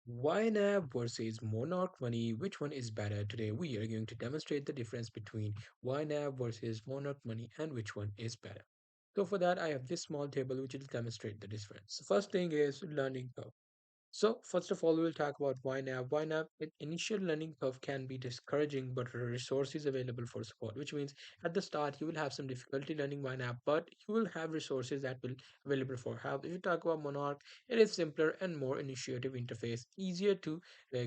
Ynab versus Monarch money, which one is better? Today we are going to demonstrate the difference between Ynab versus Monarch money and which one is better. So for that I have this small table which will demonstrate the difference. The first thing is learning curve. So first of all, we'll talk about YNAB. YNAB, initial learning curve can be discouraging, but resources available for support, which means at the start you will have some difficulty learning YNAB, but you will have resources that will available for help. If you talk about Monarch, it is simpler and more initiative interface, easier to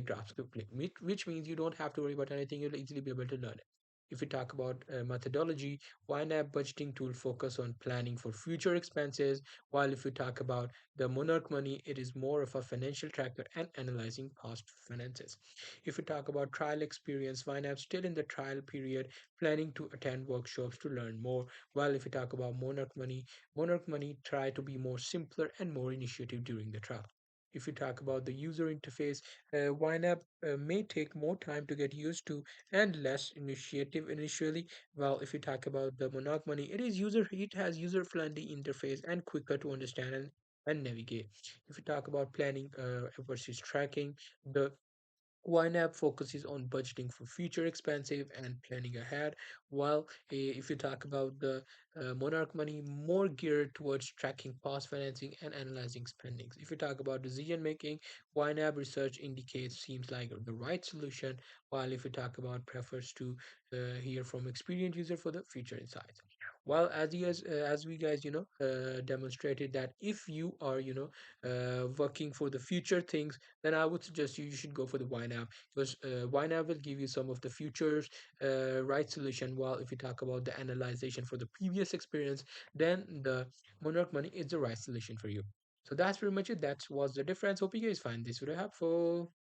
grasp quickly, which means you don't have to worry about anything. You'll easily be able to learn it. If we talk about methodology, YNAB budgeting tool focus on planning for future expenses, while if we talk about the Monarch money, it is more of a financial tracker and analyzing past finances. If we talk about trial experience, YNAB still in the trial period, planning to attend workshops to learn more. While if we talk about Monarch money try to be more simpler and more initiative during the trial. If we talk about the user interface, YNAB may take more time to get used to and less initiative initially. Well, if we talk about the Monarch money, it has user-friendly interface and quicker to understand and navigate. If we talk about planning versus tracking, the YNAB focuses on budgeting for future expenses and planning ahead, while if you talk about the Monarch money, more geared towards tracking past financing and analyzing spendings. If you talk about decision making, YNAB research indicates seems like the right solution, while if you talk about prefers to hear from experienced user for the future insights. While as we guys demonstrated that if you are working for the future things, then I would suggest you should go for the YNAB because YNAB will give you some of the futures right solution. While if you talk about the analyzation for the previous experience, then the Monarch money is the right solution for you. So that's pretty much it. That was the difference. Hope you guys find this video helpful.